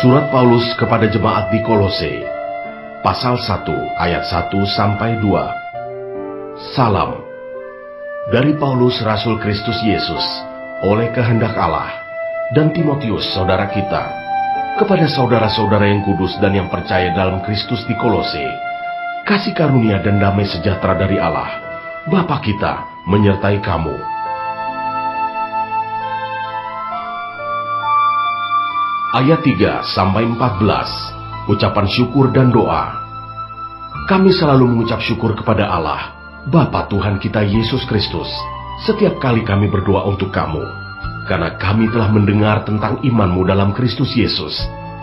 Surat Paulus kepada jemaat di Kolose, pasal 1 ayat 1-2. Salam dari Paulus Rasul Kristus Yesus oleh kehendak Allah, dan Timotius saudara kita, kepada saudara-saudara yang kudus dan yang percaya dalam Kristus di Kolose. Kasih karunia dan damai sejahtera dari Allah Bapa kita menyertai kamu. Ayat 3-14, ucapan syukur dan doa. Kami selalu mengucap syukur kepada Allah, Bapa Tuhan kita Yesus Kristus, setiap kali kami berdoa untuk kamu, karena kami telah mendengar tentang imanmu dalam Kristus Yesus,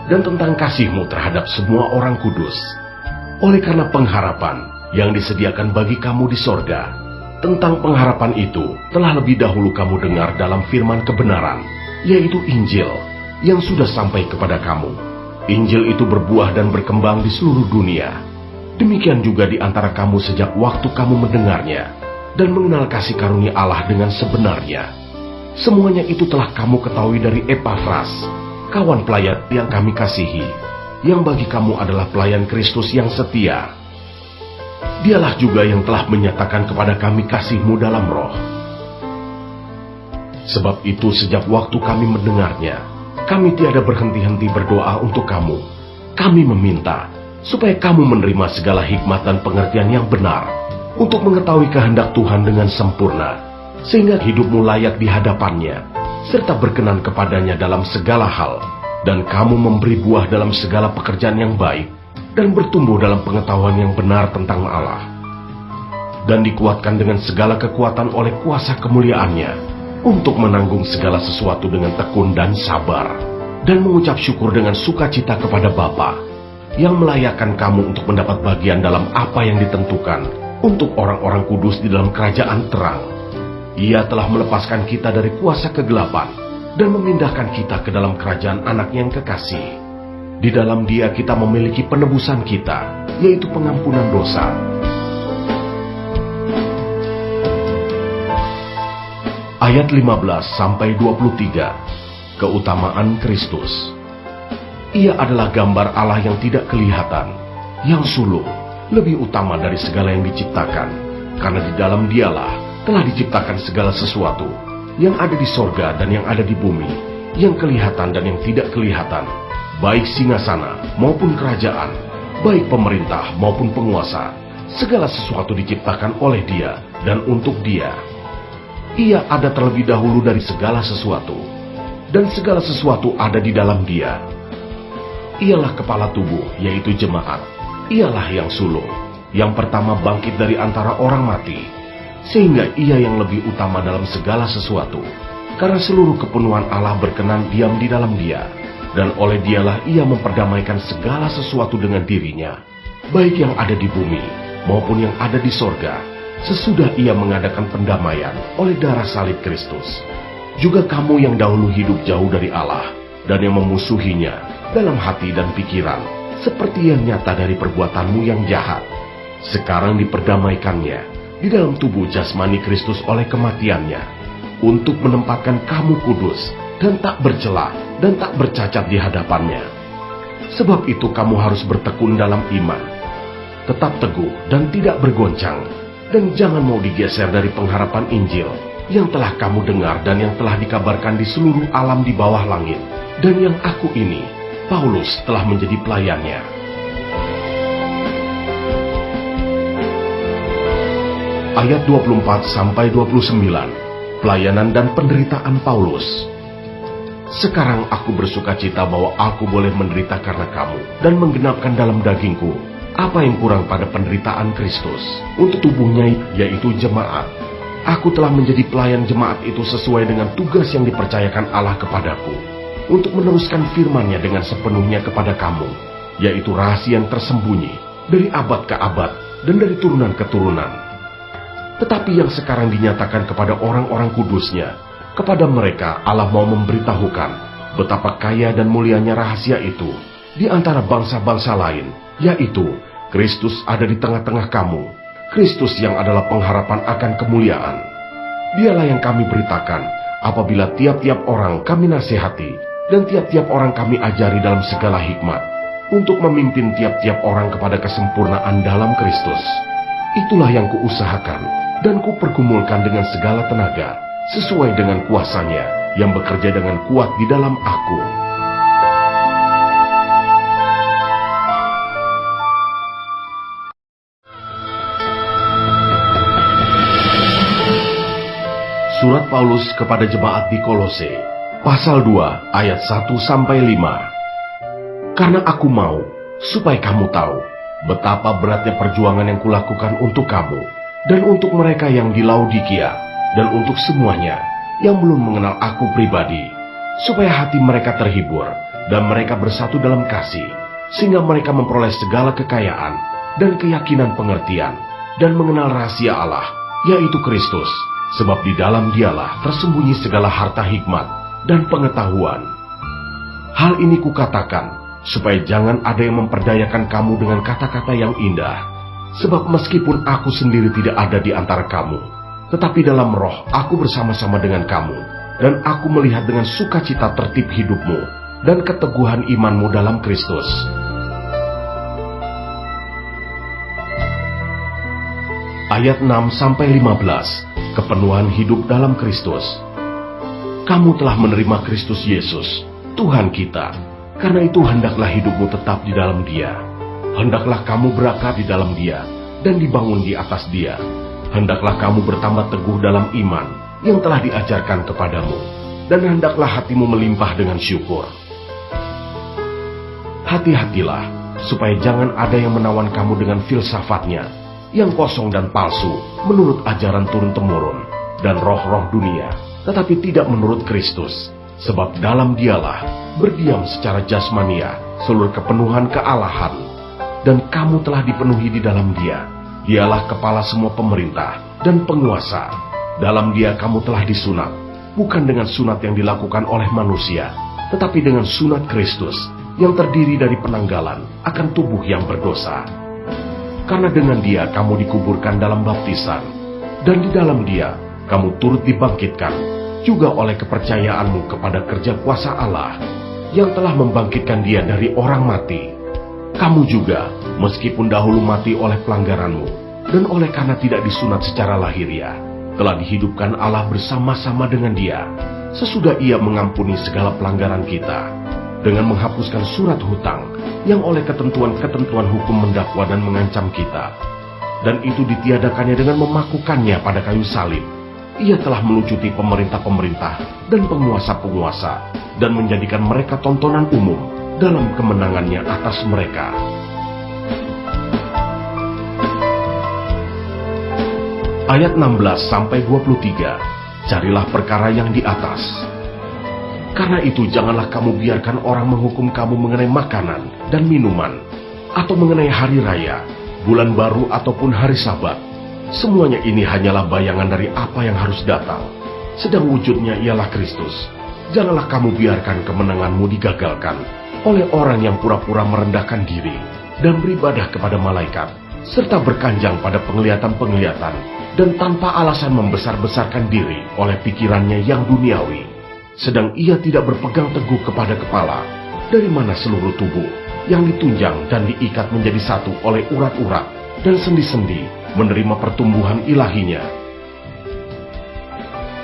dan tentang kasihmu terhadap semua orang kudus. Oleh karena pengharapan yang disediakan bagi kamu di sorga, tentang pengharapan itu telah lebih dahulu kamu dengar dalam firman kebenaran, yaitu Injil, yang sudah sampai kepada kamu. Injil itu berbuah dan berkembang di seluruh dunia. Demikian juga di antara kamu sejak waktu kamu mendengarnya dan mengenal kasih karunia Allah dengan sebenarnya. Semuanya itu telah kamu ketahui dari Epafras, kawan pelayan yang kami kasihi, yang bagi kamu adalah pelayan Kristus yang setia. Dialah juga yang telah menyatakan kepada kami kasih-Mu dalam roh. Sebab itu sejak waktu kami mendengarnya, kami tiada berhenti-henti berdoa untuk kamu. Kami meminta supaya kamu menerima segala hikmat dan pengertian yang benar, untuk mengetahui kehendak Tuhan dengan sempurna, sehingga hidupmu layak di hadapannya, serta berkenan kepadanya dalam segala hal, dan kamu memberi buah dalam segala pekerjaan yang baik, dan bertumbuh dalam pengetahuan yang benar tentang Allah, dan dikuatkan dengan segala kekuatan oleh kuasa kemuliaannya, untuk menanggung segala sesuatu dengan tekun dan sabar, dan mengucap syukur dengan sukacita kepada Bapa, yang melayakkan kamu untuk mendapat bagian dalam apa yang ditentukan untuk orang-orang kudus di dalam kerajaan terang. Ia telah melepaskan kita dari kuasa kegelapan, dan memindahkan kita ke dalam kerajaan anak yang kekasih. Di dalam Dia kita memiliki penebusan kita, yaitu pengampunan dosa. Ayat 15-23, keutamaan Kristus. Ia adalah gambar Allah yang tidak kelihatan, yang sulung, lebih utama dari segala yang diciptakan, karena di dalam Dialah telah diciptakan segala sesuatu, yang ada di sorga dan yang ada di bumi, yang kelihatan dan yang tidak kelihatan, baik singgasana maupun kerajaan, baik pemerintah maupun penguasa. Segala sesuatu diciptakan oleh Dia dan untuk Dia. Ia ada terlebih dahulu dari segala sesuatu, dan segala sesuatu ada di dalam Dia. Ialah kepala tubuh, yaitu jemaat. Ialah yang sulung, yang pertama bangkit dari antara orang mati, sehingga Ia yang lebih utama dalam segala sesuatu, karena seluruh kepenuhan Allah berkenan diam di dalam Dia, dan oleh Dialah Ia memperdamaikan segala sesuatu dengan dirinya, baik yang ada di bumi maupun yang ada di sorga, sesudah Ia mengadakan pendamaian oleh darah salib Kristus. Juga kamu yang dahulu hidup jauh dari Allah, dan yang memusuhinya dalam hati dan pikiran, seperti yang nyata dari perbuatanmu yang jahat, sekarang diperdamaikannya di dalam tubuh jasmani Kristus oleh kematiannya, untuk menempatkan kamu kudus dan tak bercela dan tak bercacat di hadapannya. Sebab itu kamu harus bertekun dalam iman, tetap teguh dan tidak bergoncang, dan jangan mau digeser dari pengharapan Injil yang telah kamu dengar dan yang telah dikabarkan di seluruh alam di bawah langit, dan yang aku ini, Paulus, telah menjadi pelayannya. Ayat 24-29, pelayanan dan penderitaan Paulus. Sekarang aku bersukacita bahwa aku boleh menderita karena kamu, dan menggenapkan dalam dagingku apa yang kurang pada penderitaan Kristus, untuk tubuhnya, yaitu jemaat. Aku telah menjadi pelayan jemaat itu sesuai dengan tugas yang dipercayakan Allah kepadaku, untuk meneruskan firman-Nya dengan sepenuhnya kepada kamu, yaitu rahasia yang tersembunyi dari abad ke abad dan dari turunan ke turunan. Tetapi yang sekarang dinyatakan kepada orang-orang kudus-Nya, kepada mereka Allah mau memberitahukan betapa kaya dan mulianya rahasia itu di antara bangsa-bangsa lain, yaitu Kristus ada di tengah-tengah kamu, Kristus yang adalah pengharapan akan kemuliaan. Dialah yang kami beritakan apabila tiap-tiap orang kami nasihati dan tiap-tiap orang kami ajari dalam segala hikmat, untuk memimpin tiap-tiap orang kepada kesempurnaan dalam Kristus. Itulah yang kuusahakan dan kupergumulkan dengan segala tenaga, sesuai dengan kuasa-Nya yang bekerja dengan kuat di dalam aku. Surat Paulus kepada jemaat di Kolose, pasal 2 ayat 1-5. Karena aku mau supaya kamu tahu betapa beratnya perjuangan yang kulakukan untuk kamu dan untuk mereka yang di Laodikia dan untuk semuanya yang belum mengenal aku pribadi, supaya hati mereka terhibur dan mereka bersatu dalam kasih, sehingga mereka memperoleh segala kekayaan dan keyakinan pengertian dan mengenal rahasia Allah, yaitu Kristus. Sebab di dalam Dialah tersembunyi segala harta hikmat dan pengetahuan. Hal ini kukatakan, supaya jangan ada yang memperdayakan kamu dengan kata-kata yang indah. Sebab meskipun aku sendiri tidak ada di antara kamu, tetapi dalam roh aku bersama-sama dengan kamu, dan aku melihat dengan sukacita tertib hidupmu dan keteguhan imanmu dalam Kristus. Ayat 6-15. Kepenuhan hidup dalam Kristus. Kamu telah menerima Kristus Yesus, Tuhan kita. Karena itu hendaklah hidupmu tetap di dalam Dia. Hendaklah kamu berakar di dalam Dia dan dibangun di atas Dia. Hendaklah kamu bertambah teguh dalam iman yang telah diajarkan kepadamu, dan hendaklah hatimu melimpah dengan syukur. Hati-hatilah, supaya jangan ada yang menawan kamu dengan filsafatnya, yang kosong dan palsu menurut ajaran turun-temurun dan roh-roh dunia, tetapi tidak menurut Kristus. Sebab dalam Dialah berdiam secara jasmania seluruh kepenuhan kealahan, dan kamu telah dipenuhi di dalam Dia. Dialah kepala semua pemerintah dan penguasa. Dalam Dia kamu telah disunat, bukan dengan sunat yang dilakukan oleh manusia, tetapi dengan sunat Kristus yang terdiri dari penanggalan akan tubuh yang berdosa. Karena dengan Dia kamu dikuburkan dalam baptisan, dan di dalam Dia kamu turut dibangkitkan, juga oleh kepercayaanmu kepada kerja kuasa Allah, yang telah membangkitkan Dia dari orang mati. Kamu juga, meskipun dahulu mati oleh pelanggaranmu, dan oleh karena tidak disunat secara lahiriah, telah dihidupkan Allah bersama-sama dengan Dia, sesudah Ia mengampuni segala pelanggaran kita, dengan menghapuskan surat hutang yang oleh ketentuan-ketentuan hukum mendakwa dan mengancam kita. Dan itu ditiadakannya dengan memakukannya pada kayu salib. Ia telah melucuti pemerintah-pemerintah dan penguasa-penguasa, dan menjadikan mereka tontonan umum dalam kemenangannya atas mereka. Ayat 16-23. Carilah perkara yang di atas. Karena itu janganlah kamu biarkan orang menghukum kamu mengenai makanan dan minuman, atau mengenai hari raya, bulan baru ataupun hari Sabat. Semuanya ini hanyalah bayangan dari apa yang harus datang, sedang wujudnya ialah Kristus. Janganlah kamu biarkan kemenanganmu digagalkan oleh orang yang pura-pura merendahkan diri dan beribadah kepada malaikat, serta berkanjang pada penglihatan-penglihatan, dan tanpa alasan membesar-besarkan diri oleh pikirannya yang duniawi. Sedang ia tidak berpegang teguh kepada kepala, dari mana seluruh tubuh yang ditunjang dan diikat menjadi satu oleh urat-urat dan sendi-sendi menerima pertumbuhan ilahinya.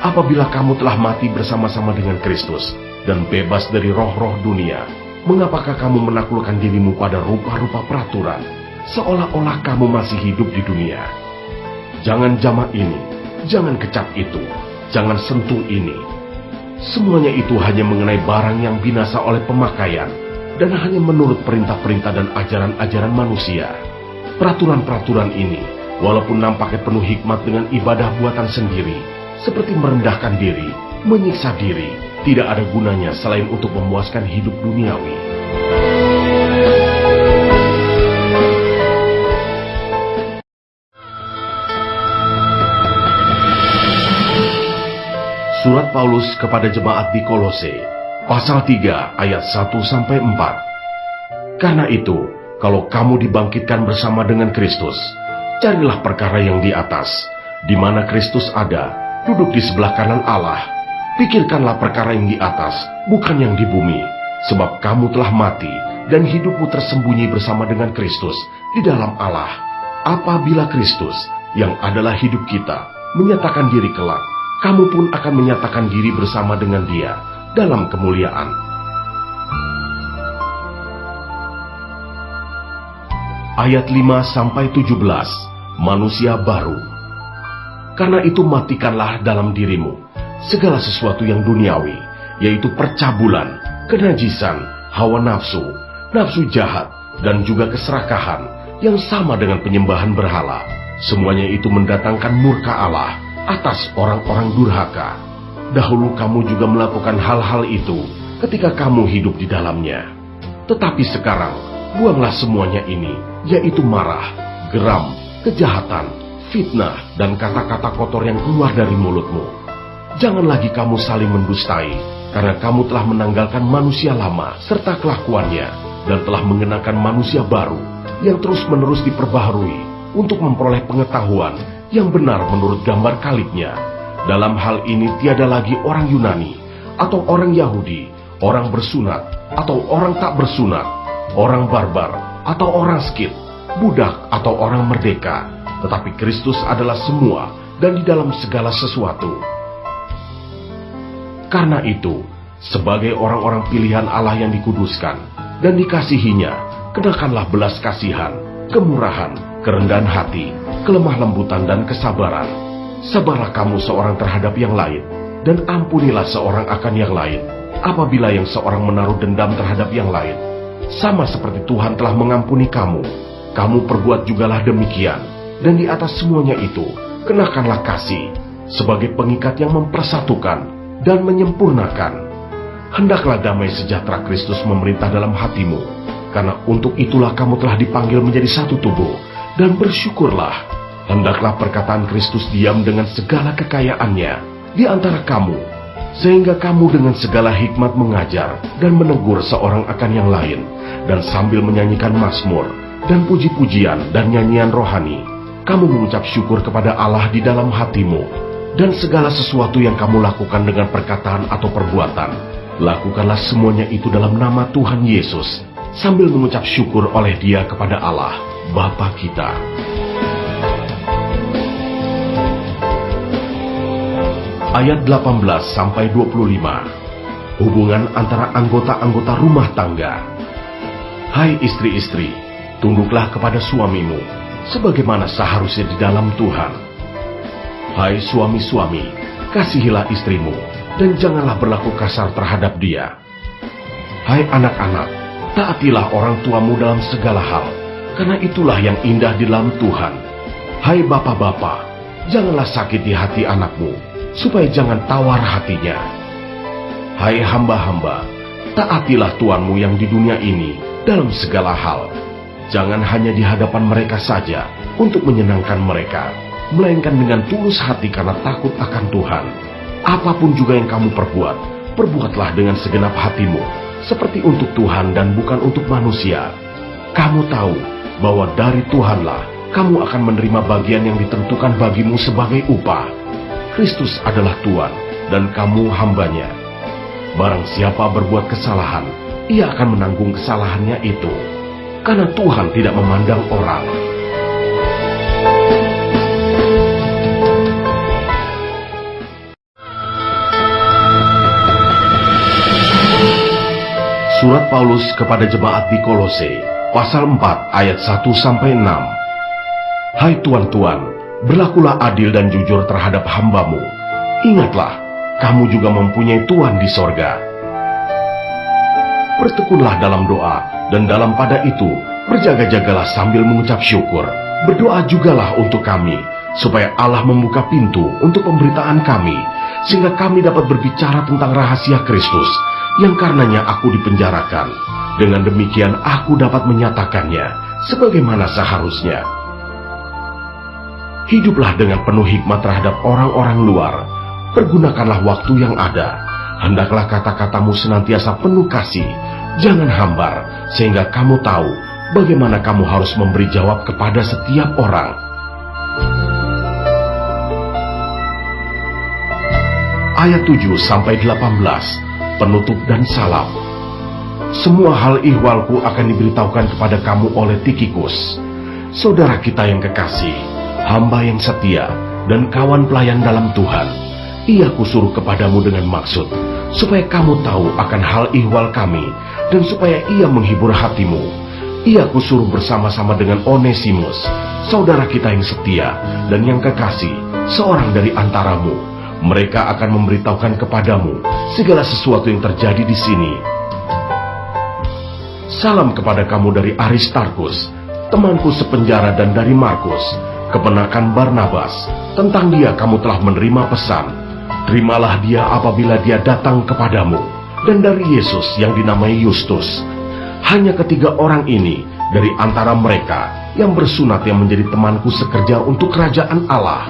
Apabila kamu telah mati bersama-sama dengan Kristus dan bebas dari roh-roh dunia, mengapakah kamu menaklukkan dirimu pada rupa-rupa peraturan, seolah-olah kamu masih hidup di dunia? Jangan jamak ini, jangan kecap itu, jangan sentuh ini. Semuanya itu hanya mengenai barang yang binasa oleh pemakaian, dan hanya menurut perintah-perintah dan ajaran-ajaran manusia. Peraturan-peraturan ini, walaupun nampaknya penuh hikmat dengan ibadah buatan sendiri, seperti merendahkan diri, menyiksa diri, tidak ada gunanya selain untuk memuaskan hidup duniawi. Surat Paulus kepada jemaat di Kolose, pasal 3 ayat 1-4. Karena itu, kalau kamu dibangkitkan bersama dengan Kristus, carilah perkara yang di atas, di mana Kristus ada, duduk di sebelah kanan Allah. Pikirkanlah perkara yang di atas, bukan yang di bumi. Sebab kamu telah mati, dan hidupmu tersembunyi bersama dengan Kristus di dalam Allah. Apabila Kristus, yang adalah hidup kita, menyatakan diri kelak, kamu pun akan menyatakan diri bersama dengan Dia dalam kemuliaan. Ayat 5-17, manusia baru. Karena itu matikanlah dalam dirimu segala sesuatu yang duniawi, yaitu percabulan, kenajisan, hawa nafsu, nafsu jahat, dan juga keserakahan, yang sama dengan penyembahan berhala. Semuanya itu mendatangkan murka Allah atas orang-orang durhaka. Dahulu kamu juga melakukan hal-hal itu ketika kamu hidup di dalamnya. Tetapi sekarang, buanglah semuanya ini, yaitu marah, geram, kejahatan, fitnah, dan kata-kata kotor yang keluar dari mulutmu. Jangan lagi kamu saling mendustai, karena kamu telah menanggalkan manusia lama serta kelakuannya, dan telah mengenakan manusia baru, yang terus-menerus diperbaharui untuk memperoleh pengetahuan yang benar menurut gambar kalibnya. Dalam hal ini tiada lagi orang Yunani, atau orang Yahudi, orang bersunat, atau orang tak bersunat, orang barbar, atau orang Skit, budak atau orang merdeka, tetapi Kristus adalah semua dan di dalam segala sesuatu. Karena itu, sebagai orang-orang pilihan Allah yang dikuduskan dan dikasihinya, kenakanlah belas kasihan, kemurahan, kerendahan hati, kelemah lembutan, dan kesabaran. Sabarlah kamu seorang terhadap yang lain, dan ampunilah seorang akan yang lain, apabila yang seorang menaruh dendam terhadap yang lain. Sama seperti Tuhan telah mengampuni kamu, kamu perbuat jugalah demikian. Dan di atas semuanya itu, kenakanlah kasih, sebagai pengikat yang mempersatukan dan menyempurnakan. Hendaklah damai sejahtera Kristus memerintah dalam hatimu, karena untuk itulah kamu telah dipanggil menjadi satu tubuh, dan bersyukurlah. Hendaklah perkataan Kristus diam dengan segala kekayaannya di antara kamu, sehingga kamu dengan segala hikmat mengajar dan menegur seorang akan yang lain, dan sambil menyanyikan mazmur dan puji-pujian dan nyanyian rohani, kamu mengucap syukur kepada Allah di dalam hatimu. Dan segala sesuatu yang kamu lakukan dengan perkataan atau perbuatan, lakukanlah semuanya itu dalam nama Tuhan Yesus, sambil mengucap syukur oleh Dia kepada Allah, Bapa kita. Ayat 18-25, hubungan antara anggota-anggota rumah tangga. Hai istri-istri, tunduklah kepada suamimu, sebagaimana seharusnya di dalam Tuhan. Hai suami-suami, kasihilah istrimu, dan janganlah berlaku kasar terhadap dia. Hai anak-anak, taatilah orang tuamu dalam segala hal, karena itulah yang indah di dalam Tuhan. Hai bapak-bapak, janganlah sakiti hati anakmu, supaya jangan tawar hatinya. Hai hamba-hamba, taatilah tuanmu yang di dunia ini dalam segala hal. Jangan hanya di hadapan mereka saja untuk menyenangkan mereka, melainkan dengan tulus hati karena takut akan Tuhan. Apapun juga yang kamu perbuat, perbuatlah dengan segenap hatimu, seperti untuk Tuhan dan bukan untuk manusia. Kamu tahu bahwa dari Tuhanlah kamu akan menerima bagian yang ditentukan bagimu sebagai upah. Kristus adalah Tuhan, dan kamu hambanya. Barang siapa berbuat kesalahan, ia akan menanggung kesalahannya itu, karena Tuhan tidak memandang orang. Surat Paulus kepada jemaat di Kolose, pasal 4 ayat 1-6. Hai tuan-tuan, berlakulah adil dan jujur terhadap hambamu. Ingatlah, kamu juga mempunyai Tuhan di sorga. Bertekunlah dalam doa, dan dalam pada itu, berjaga-jagalah sambil mengucap syukur. Berdoa jugalah untuk kami, supaya Allah membuka pintu untuk pemberitaan kami, sehingga kami dapat berbicara tentang rahasia Kristus, yang karenanya aku dipenjarakan. Dengan demikian aku dapat menyatakannya sebagaimana seharusnya. Hiduplah dengan penuh hikmat terhadap orang-orang luar. Pergunakanlah waktu yang ada. Hendaklah kata-katamu senantiasa penuh kasih, jangan hambar, sehingga kamu tahu bagaimana kamu harus memberi jawab kepada setiap orang. ayat 7-18, penutup dan salam. Semua hal ihwalku akan diberitahukan kepada kamu oleh Tikhikus, saudara kita yang kekasih, hamba yang setia, dan kawan pelayan dalam Tuhan. Ia kusuruh kepadamu dengan maksud, supaya kamu tahu akan hal ihwal kami, dan supaya ia menghibur hatimu. Ia kusuruh bersama-sama dengan Onesimus, saudara kita yang setia, dan yang kekasih, seorang dari antaramu. Mereka akan memberitahukan kepadamu segala sesuatu yang terjadi di sini. Salam kepada kamu dari Aristarkus, temanku sepenjara, dan dari Markus, keponakan Barnabas. Tentang dia kamu telah menerima pesan. Terimalah dia apabila dia datang kepadamu. Dan dari Yesus yang dinamai Yustus. Hanya ketiga orang ini dari antara mereka yang bersunat yang menjadi temanku sekerja untuk kerajaan Allah.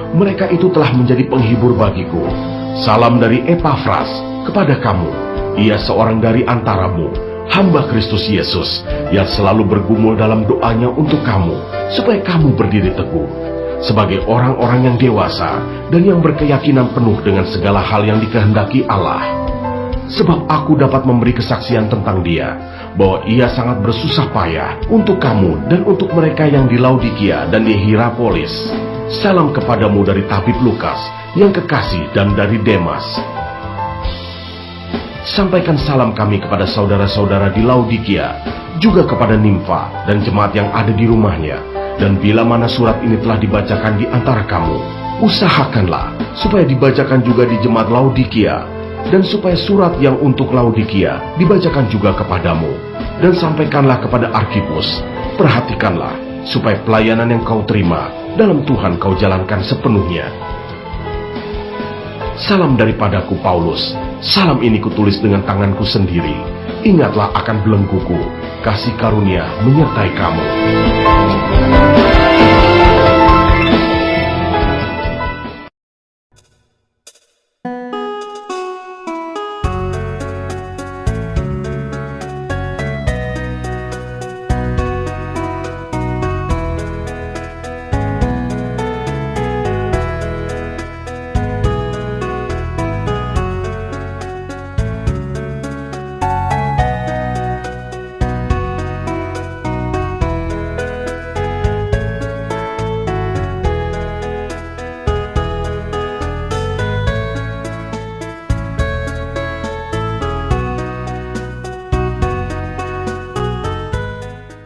Mereka itu telah menjadi penghibur bagiku. Salam dari Epafras kepada kamu. Ia seorang dari antaramu, hamba Kristus Yesus, yang selalu bergumul dalam doanya untuk kamu, supaya kamu berdiri teguh, sebagai orang-orang yang dewasa, dan yang berkeyakinan penuh dengan segala hal yang dikehendaki Allah. Sebab aku dapat memberi kesaksian tentang dia, bahwa ia sangat bersusah payah untuk kamu dan untuk mereka yang di Laodikia dan di Hierapolis. Salam kepadamu dari tabib Lukas, yang kekasih, dan dari Demas. Sampaikan salam kami kepada saudara-saudara di Laodikia, juga kepada Nimfa dan jemaat yang ada di rumahnya. Dan bila mana surat ini telah dibacakan di antara kamu, usahakanlah supaya dibacakan juga di jemaat Laodikia, dan supaya surat yang untuk Laodikia dibacakan juga kepadamu. Dan sampaikanlah kepada Arkhipus, perhatikanlah supaya pelayanan yang kau terima dalam Tuhan kau jalankan sepenuhnya. Salam daripadaku Paulus. Salam ini kutulis dengan tanganku sendiri. Ingatlah akan belengguku. Kasih karunia menyertai kamu.